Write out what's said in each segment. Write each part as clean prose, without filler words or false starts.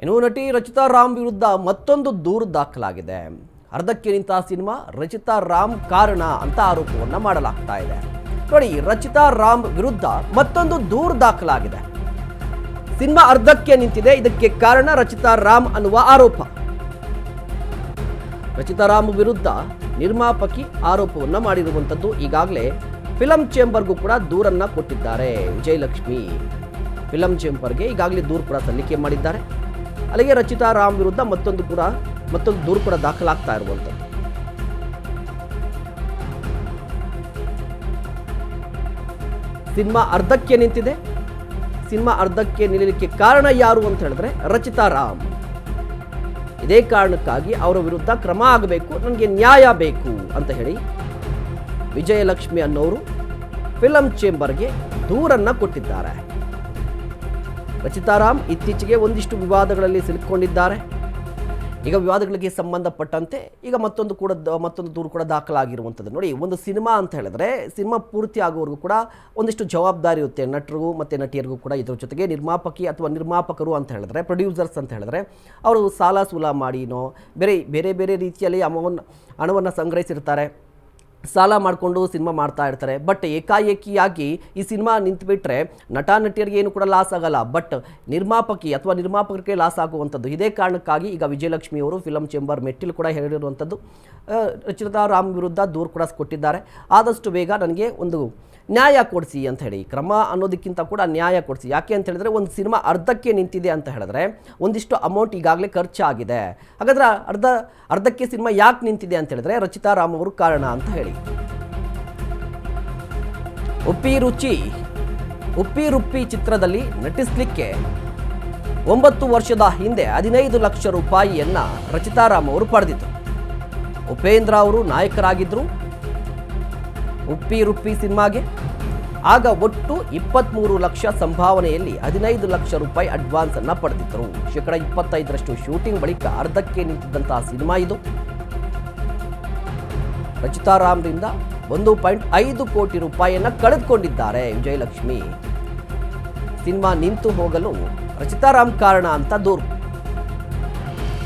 ಇನ್ನು ನಟಿ ರಚಿತಾ ರಾಮ್ ವಿರುದ್ಧ ಮತ್ತೊಂದು ದೂರು ದಾಖಲಾಗಿದೆ. ಅರ್ಧಕ್ಕೆ ನಿಂತ ಸಿನಿಮಾ ರಚಿತಾ ರಾಮ್ ಕಾರಣ ಅಂತ ಆರೋಪವನ್ನ ಮಾಡಲಾಗ್ತಾ ಇದೆ. ನೋಡಿ, ರಚಿತಾ ರಾಮ್ ವಿರುದ್ಧ ಮತ್ತೊಂದು ದೂರು ದಾಖಲಾಗಿದೆ. ಸಿನಿಮಾ ಅರ್ಧಕ್ಕೆ ನಿಂತಿದೆ, ಇದಕ್ಕೆ ಕಾರಣ ರಚಿತಾ ರಾಮ್ ಅನ್ನುವ ಆರೋಪ. ರಚಿತಾ ರಾಮ್ ವಿರುದ್ಧ ನಿರ್ಮಾಪಕಿ ಆರೋಪವನ್ನ ಮಾಡಿರುವಂಥದ್ದು. ಈಗಾಗಲೇ ಫಿಲಂ ಚೇಂಬರ್ಗೂ ಕೂಡ ದೂರನ್ನ ಕೊಟ್ಟಿದ್ದಾರೆ. ವಿಜಯಲಕ್ಷ್ಮಿ ಫಿಲಂ ಚೇಂಬರ್ಗೆ ಈಗಾಗಲೇ ದೂರು ಕೂಡ ಸಲ್ಲಿಕೆ ಮಾಡಿದ್ದಾರೆ. ಅಲ್ಲಿಗೆ ರಚಿತಾ ರಾಮ್ ವಿರುದ್ಧ ಮತ್ತೊಂದು ದೂರು ಕೂಡ ದಾಖಲಾಗ್ತಾ ಇರುವಂಥದ್ದು. ಸಿನಿಮಾ ಅರ್ಧಕ್ಕೆ ನಿಂತಿದೆ. ಸಿನಿಮಾ ಅರ್ಧಕ್ಕೆ ನಿಲ್ಲಲಿಕ್ಕೆ ಕಾರಣ ಯಾರು ಅಂತ ಹೇಳಿದ್ರೆ ರಚಿತಾ ರಾಮ್. ಇದೇ ಕಾರಣಕ್ಕಾಗಿ ಅವರ ವಿರುದ್ಧ ಕ್ರಮ ಆಗಬೇಕು, ನನಗೆ ನ್ಯಾಯ ಬೇಕು ಅಂತ ಹೇಳಿ ವಿಜಯಲಕ್ಷ್ಮಿ ಅನ್ನೋರು ಫಿಲಂ ಚೇಂಬರ್ಗೆ ದೂರನ್ನ ಕೊಟ್ಟಿದ್ದಾರೆ. ರಚಿತಾ ರಾಮ್ ಇತ್ತೀಚೆಗೆ ಒಂದಿಷ್ಟು ವಿವಾದಗಳಲ್ಲಿ ಸಿಲುಕೊಂಡಿದ್ದಾರೆ. ಈಗ ವಿವಾದಗಳಿಗೆ ಸಂಬಂಧಪಟ್ಟಂತೆ ಈಗ ಮತ್ತೊಂದು ದೂರು ಕೂಡ ದಾಖಲಾಗಿರುವಂಥದ್ದು. ನೋಡಿ, ಒಂದು ಸಿನಿಮಾ ಅಂತ ಹೇಳಿದ್ರೆ ಸಿನಿಮಾ ಪೂರ್ತಿ ಆಗೋವರೆಗೂ ಕೂಡ ಒಂದಿಷ್ಟು ಜವಾಬ್ದಾರಿ ಇರುತ್ತೆ ನಟರಿಗೂ ಮತ್ತು ನಟಿಯರಿಗೂ ಕೂಡ. ಇದ್ರ ಜೊತೆಗೆ ನಿರ್ಮಾಪಕಿ ಅಥವಾ ನಿರ್ಮಾಪಕರು ಅಂತ ಹೇಳಿದ್ರೆ, ಪ್ರೊಡ್ಯೂಸರ್ಸ್ ಅಂತ ಹೇಳಿದ್ರೆ, ಅವರು ಸಾಲ ಸೂಲ ಮಾಡಿನೋ ಬೇರೆ ಬೇರೆ ರೀತಿಯಲ್ಲಿ ಹಣವನ್ನು ಸಂಗ್ರಹಿಸಿರ್ತಾರೆ, ಸಾಲ ಮಾಡಿಕೊಂಡು ಸಿನಿಮಾ ಮಾಡ್ತಾ ಇರ್ತಾರೆ. ಬಟ್ ಏಕಾಏಕಿಯಾಗಿ ಈ ಸಿನಿಮಾ ನಿಂತುಬಿಟ್ರೆ ನಟ ನಟಿಯರಿಗೆ ಏನು ಕೂಡ ಲಾಸ್ ಆಗಲ್ಲ, ಬಟ್ ನಿರ್ಮಾಪಕಿ ಅಥವಾ ನಿರ್ಮಾಪಕರಿಗೆ ಲಾಸ್ ಆಗುವಂಥದ್ದು. ಇದೇ ಕಾರಣಕ್ಕಾಗಿ ಈಗ ವಿಜಯಲಕ್ಷ್ಮಿ ಅವರು ಫಿಲಂ ಚೇಂಬರ್ ಮೆಟ್ಟಿಲು ಕೂಡ ಹೇಳಿರುವಂಥದ್ದು. ರಚಿತಾ ರಾಮ್ ವಿರುದ್ಧ ದೂರು ಕೂಡ ಕೊಟ್ಟಿದ್ದಾರೆ. ಆದಷ್ಟು ಬೇಗ ನನಗೆ ಒಂದು ನ್ಯಾಯ ಕೊಡಿಸಿ ಅಂತ ಹೇಳಿ, ಕ್ರಮ ಅನ್ನೋದಕ್ಕಿಂತ ಕೂಡ ನ್ಯಾಯ ಕೊಡಿಸಿ. ಯಾಕೆ ಅಂತ ಹೇಳಿದ್ರೆ ಒಂದು ಸಿನಿಮಾ ಅರ್ಧಕ್ಕೆ ನಿಂತಿದೆ ಅಂತ ಹೇಳಿದ್ರೆ ಒಂದಿಷ್ಟು ಅಮೌಂಟ್ ಈಗಾಗಲೇ ಖರ್ಚಾಗಿದೆ. ಹಾಗಾದ್ರೆ ಅರ್ಧಕ್ಕೆ ಸಿನಿಮಾ ಯಾಕೆ ನಿಂತಿದೆ ಅಂತ ಹೇಳಿದ್ರೆ ರಚಿತಾ ರಾಮ್ ಅವರು ಕಾರಣ ಅಂತ ಹೇಳಿ. ಉಪ್ಪಿ ರುಪ್ಪಿ ಚಿತ್ರದಲ್ಲಿ ನಟಿಸಲಿಕ್ಕೆ 9 ವರ್ಷದ ಹಿಂದೆ 15 ಲಕ್ಷ ರೂಪಾಯಿಯನ್ನ ರಚಿತಾ ರಾಮ್ ಅವರು ಪಡೆದಿದ್ದರು. ಉಪೇಂದ್ರ ಅವರು ನಾಯಕರಾಗಿದ್ದರು ಉಪ್ಪಿ ರುಪ್ಪಿ ಸಿನಿಮಾಗೆ. ಆಗ ಒಟ್ಟು 23 ಲಕ್ಷ ಸಂಭಾವನೆಯಲ್ಲಿ 15 ಲಕ್ಷ ರೂಪಾಯಿ ಅಡ್ವಾನ್ಸ್ ಅನ್ನ ಪಡೆದಿದ್ದರು. 25% ಶೂಟಿಂಗ್ ಬಳಿಕ ಅರ್ಧಕ್ಕೆ ನಿಂತಿದ್ದಂತಹ ಸಿನಿಮಾ ಇದು. ರಚಿತಾ ರಾಮ್ರಿಂದ 1.5 ಕೋಟಿ ರೂಪಾಯಿಯನ್ನ ಕಳೆದುಕೊಂಡಿದ್ದಾರೆ ವಿಜಯಲಕ್ಷ್ಮಿ. ಸಿನಿಮಾ ನಿಂತು ಹೋಗಲು ರಚಿತಾ ರಾಮ್ ಕಾರಣ ಅಂತ ದೂರು.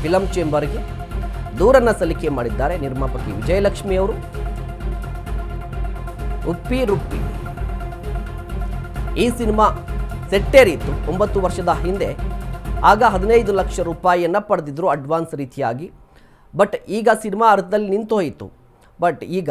ಫಿಲಂ ಚೇಂಬರ್ಗೆ ದೂರನ್ನ ಸಲ್ಲಿಕೆ ಮಾಡಿದ್ದಾರೆ ನಿರ್ಮಾಪಕಿ ವಿಜಯಲಕ್ಷ್ಮಿ ಅವರು. ಉಪ್ಪಿ ರುಪ್ಪಿ ಈ ಸಿನಿಮಾ ಸೆಟ್ಟೇರಿತ್ತು 9 ವರ್ಷದ ಹಿಂದೆ. ಆಗ 15 ಲಕ್ಷ ರೂಪಾಯಿಯನ್ನು ಪಡೆದಿದ್ರು ಅಡ್ವಾನ್ಸ್ ರೀತಿಯಾಗಿ. ಬಟ್ ಈಗ ಸಿನಿಮಾ ಅರ್ಧದಲ್ಲಿ ನಿಂತು ಹೋಯಿತು. ಬಟ್ ಈಗ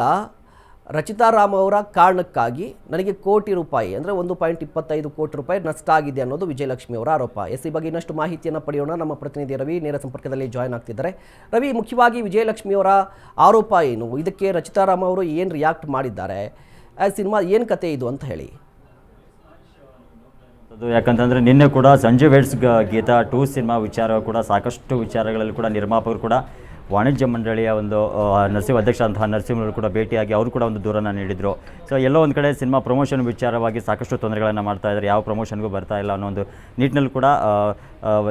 ರಚಿತಾ ರಾಮ್ ಅವರ ಕಾರಣಕ್ಕಾಗಿ ನನಗೆ ಕೋಟಿ ರೂಪಾಯಿ ಅಂದರೆ 1.25 ಕೋಟಿ ರೂಪಾಯಿ ನಷ್ಟ ಆಗಿದೆ ಅನ್ನೋದು ವಿಜಯಲಕ್ಷ್ಮಿ ಅವರ ಆರೋಪ. ಈ ಬಗ್ಗೆ ಇನ್ನಷ್ಟು ಮಾಹಿತಿಯನ್ನು ಪಡೆಯೋಣ. ನಮ್ಮ ಪ್ರತಿನಿಧಿ ರವಿ ನೇರ ಸಂಪರ್ಕದಲ್ಲಿ ಜಾಯ್ನ್ ಆಗ್ತಿದ್ದಾರೆ. ರವಿ, ಮುಖ್ಯವಾಗಿ ವಿಜಯಲಕ್ಷ್ಮಿ ಅವರ ಆರೋಪ ಏನು? ಇದಕ್ಕೆ ರಚಿತಾ ರಾಮ್ ಅವರು ಏನು ರಿಯಾಕ್ಟ್ ಮಾಡಿದ್ದಾರೆ? ಸಿನಿಮಾ ಏನು ಕತೆ ಇದು ಅಂತ ಹೇಳಿ. ಯಾಕಂತಂದರೆ ನಿನ್ನೆ ಕೂಡ ಸಂಜೆ ವೆಡ್ಸ್ ಗೀತಾ 2 ಸಿನಿಮಾ ವಿಚಾರ ಕೂಡ ಸಾಕಷ್ಟು ವಿಚಾರಗಳಲ್ಲಿ ಕೂಡ ನಿರ್ಮಾಪಕರು ಕೂಡ ವಾಣಿಜ್ಯ ಮಂಡಳಿಯ ಒಂದು ಅಧ್ಯಕ್ಷ ಅಂತಹ ನರಸಿಂಹರು ಕೂಡ ಭೇಟಿಯಾಗಿ ಅವರು ಕೂಡ ಒಂದು ದೂರನ್ನು ನೀಡಿದರು. ಸೊ ಎಲ್ಲೋ ಒಂದು ಕಡೆ ಸಿನಿಮಾ ಪ್ರಮೋಷನ್ ವಿಚಾರವಾಗಿ ಸಾಕಷ್ಟು ತೊಂದರೆಗಳನ್ನು ಮಾಡ್ತಾ ಇದ್ದಾರೆ, ಯಾವ ಪ್ರಮೋಷನ್ಗೂ ಬರ್ತಾ ಇಲ್ಲ ಅನ್ನೋ ಒಂದು ನಿಟ್ಟಿನಲ್ಲಿ ಕೂಡ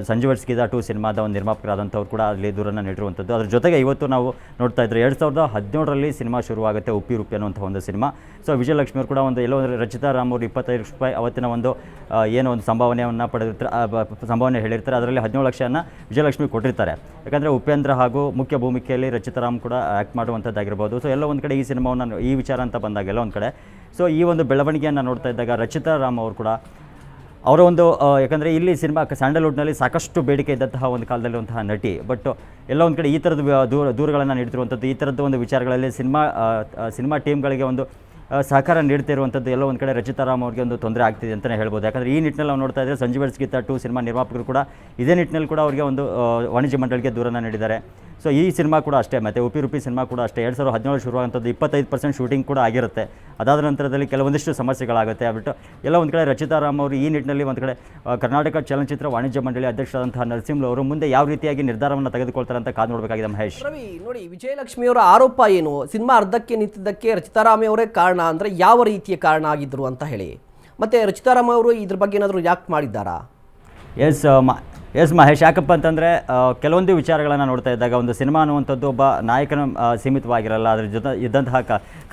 ಸಂಜೆ ವೆಡ್ಸ್ ಗೀತಾ 2 ಸಿನಿಮಾದ ಒಂದು ನಿರ್ಮಾಪಕರಾದಂಥವ್ರು ಕೂಡ ಅಲ್ಲಿ ದೂರನ್ನು ನೀಡಿರುವಂಥದ್ದು. ಅದ್ರ ಜೊತೆಗೆ ಇವತ್ತು ನಾವು ನೋಡ್ತಾ ಇದ್ದರೆ 2017ರಲ್ಲಿ ಸಿನಿಮಾ ಶುರುವಾಗುತ್ತೆ ಉಪ್ಪಿ ರುಪ್ಪಿ ಅನ್ನುವಂಥ ಒಂದು ಸಿನಿಮಾ. ಸೊ ವಿಜಯಲಕ್ಷ್ಮಿ ಅವರು ಕೂಡ ಎಲ್ಲೋ ಒಂದು ರಚಿತಾ ರಾಮ್ ಅವರು 25 ಲಕ್ಷ ರೂಪಾಯಿ ಅವತ್ತಿನ ಏನೋ ಒಂದು ಸಂಭಾವನೆಯನ್ನು ಸಂಭಾವನೆ ಹೇಳಿರ್ತಾರೆ. ಅದರಲ್ಲಿ 17 ಲಕ್ಷವನ್ನು ವಿಜಯಲಕ್ಷ್ಮಿ ಕೊಟ್ಟಿರ್ತಾರೆ. ಯಾಕಂದರೆ ಉಪೇಂದ್ರ ಹಾಗೂ ಮುಖ್ಯ ಭೂಮಿಕೆಯಲ್ಲಿ ರಚಿತಾ ರಾಮ್ ಕೂಡ ಆ್ಯಕ್ಟ್ ಮಾಡುವಂಥದ್ದಾಗಿರ್ಬೋದು. ಸೊ ಎಲ್ಲ ಒಂದು ಕಡೆ ಈ ಸಿನಿಮಾವನ್ನು ಈ ವಿಚಾರ ಅಂತ ಬಂದಾಗ ಎಲ್ಲ ಒಂದು ಕಡೆ ಸೊ ಈ ಒಂದು ಬೆಳವಣಿಗೆಯನ್ನು ನೋಡ್ತಾ ಇದ್ದಾಗ ರಚಿತಾ ರಾಮ್ ಅವರು ಕೂಡ ಅವರ ಒಂದು ಯಾಕಂದರೆ ಇಲ್ಲಿ ಸಿನಿಮಾ ಸ್ಯಾಂಡಲ್ವುಡ್ನಲ್ಲಿ ಸಾಕಷ್ಟು ಬೇಡಿಕೆ ಇದ್ದಂತಹ ಒಂದು ಕಾಲದಲ್ಲಿರುವಂತಹ ನಟಿ. ಬಟ್ ಎಲ್ಲ ಒಂದು ಕಡೆ ಈ ಥರದ ದೂರುಗಳನ್ನು ನೀಡ್ತಿರುವಂಥದ್ದು, ಈ ಥರದ್ದು ಒಂದು ವಿಚಾರಗಳಲ್ಲಿ ಸಿನಿಮಾ ಟೀಮ್ಗಳಿಗೆ ಒಂದು ಸಹಕಾರ ನೀಡ್ತಿರುವಂಥದ್ದು ಎಲ್ಲ ಒಂದು ಕಡೆ ರಚಿತಾ ರಾಮ್ ಅವರಿಗೆ ಒಂದು ತೊಂದರೆ ಆಗ್ತಿದೆ ಅಂತಲೇ ಹೇಳ್ಬೋದು. ಯಾಕಂದರೆ ಈ ನಿಟ್ಟಿನಲ್ಲಿ ನಾವು ನೋಡ್ತಾ ಇದ್ದರೆ ಸಂಜೆ ವೆಡ್ಸ್ ಗೀತಾ 2 ಸಿನಿಮಾ ನಿರ್ಮಾಪಕರು ಕೂಡ ಇದೇ ನಿಟ್ಟಿನಲ್ಲಿ ಕೂಡ ಅವರಿಗೆ ಒಂದು ವಾಣಿಜ್ಯ ಮಂಡಳಿಗೆ ದೂರನ್ನು ನೀಡಿದ್ದಾರೆ. ಸೊ ಈ ಸಿನಿಮಾ ಕೂಡ ಅಷ್ಟೇ, ಮತ್ತು ಉಪ್ಪಿ ರುಪ್ಪಿ ಸಿನಿಮಾ ಕೂಡ ಅಷ್ಟೇ 2017 ಶುರುವಾಗುವಂಥದ್ದು 25% ಶೂಟಿಂಗ್ ಕೂಡ ಆಗಿರುತ್ತೆ. ಅದಾದ ನಂತರದಲ್ಲಿ ಕೆಲವೊಂದಿಷ್ಟು ಸಮಸ್ಯೆಗಳಾಗುತ್ತೆ. ಬಿಟ್ಟು ಎಲ್ಲ ಒಂದು ಕಡೆ ರಚಿತಾ ರಾಮ್ ಅವರು ಈ ನಿಟ್ಟಿನಲ್ಲಿ ಒಂದು ಕಡೆ ಕರ್ನಾಟಕ ಚಲನಚಿತ್ರ ವಾಣಿಜ್ಯ ಮಂಡಳಿ ಅಧ್ಯಕ್ಷರಾದಂತಹ ನರಸಿಂಹ ಅವರು ಮುಂದೆ ಯಾವ ರೀತಿಯಾಗಿ ನಿರ್ಧಾರವನ್ನು ತೆಗೆದುಕೊಳ್ತಾರೆ ಅಂತ ಕಾದು ನೋಡಬೇಕಾಗಿದೆ. ಮಹೇಶ್, ರವಿ, ನೋಡಿ, ವಿಜಯಲಕ್ಷ್ಮಿ ಅವರ ಆರೋಪ ಏನು? ಸಿನಿಮಾ ಅರ್ಧಕ್ಕೆ ನಿಂತಿದ್ದಕ್ಕೆ ರಚಿತಾ ರಾಮ್ ಅವರೇ ಕಾರಣ ಅಂದರೆ ಯಾವ ರೀತಿಯ ಕಾರಣ ಆಗಿದ್ರು ಅಂತ ಹೇಳಿ, ಮತ್ತು ರಚಿತಾ ರಾಮ್ ಅವರು ಇದ್ರ ಬಗ್ಗೆ ಏನಾದರೂ ರಿಯಾಕ್ಟ್ ಮಾಡಿದ್ದಾರಾ? ಎಸ್ ಮಹೇಶ್, ಯಾಕಪ್ಪ ಅಂತಂದರೆ ಕೆಲವೊಂದು ವಿಚಾರಗಳನ್ನು ನೋಡ್ತಾ ಇದ್ದಾಗ ಒಂದು ಸಿನಿಮಾ ಅನ್ನುವಂಥದ್ದು ಒಬ್ಬ ನಾಯಕನ ಸೀಮಿತವಾಗಿರಲ್ಲ. ಅದ್ರ ಜೊತೆ ಇದ್ದಂತಹ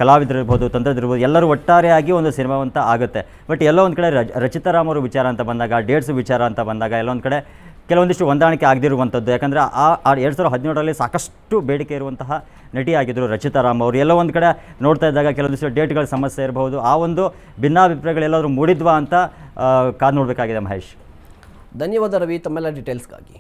ಕಲಾವಿದರಿರ್ಬೋದು, ತಂತ್ರಜ್ಞರಿರ್ಬೋದು, ಎಲ್ಲರೂ ಒಟ್ಟಾರೆಯಾಗಿ ಒಂದು ಸಿನಿಮಾವಂತ ಆಗುತ್ತೆ. ಬಟ್ ಎಲ್ಲೋ ಒಂದು ಕಡೆ ರಚಿತಾ ರಾಮ್ ಅವರು ವಿಚಾರ ಅಂತ ಬಂದಾಗ, ಡೇಟ್ಸ್ ವಿಚಾರ ಅಂತ ಬಂದಾಗ, ಎಲ್ಲೊಂದು ಕಡೆ ಕೆಲವೊಂದಿಷ್ಟು ಹೊಂದಾಣಿಕೆ ಆಗದಿರುವಂಥದ್ದು. ಯಾಕಂದರೆ ಆ 2017ರಲ್ಲಿ ಸಾಕಷ್ಟು ಬೇಡಿಕೆ ಇರುವಂತಹ ನಟಿಯಾಗಿದ್ದರು ರಚಿತಾ ರಾಮ್ ಅವರು. ಎಲ್ಲೋ ಒಂದು ಕಡೆ ನೋಡ್ತಾ ಇದ್ದಾಗ ಕೆಲವೊಂದಿಷ್ಟು ಡೇಟ್ಗಳ ಸಮಸ್ಯೆ ಇರಬಹುದು, ಆ ಒಂದು ಭಿನ್ನಾಭಿಪ್ರಾಯಗಳೆಲ್ಲಾದರೂ ಮೂಡಿದ್ವಾ ಅಂತ ಕಾದು ನೋಡಬೇಕಾಗಿದೆ ಮಹೇಶ್. ಧನ್ಯವಾದ ರವಿ ತಮ್ಮೆಲ್ಲ ಡೀಟೇಲ್ಸ್ಗಾಗಿ.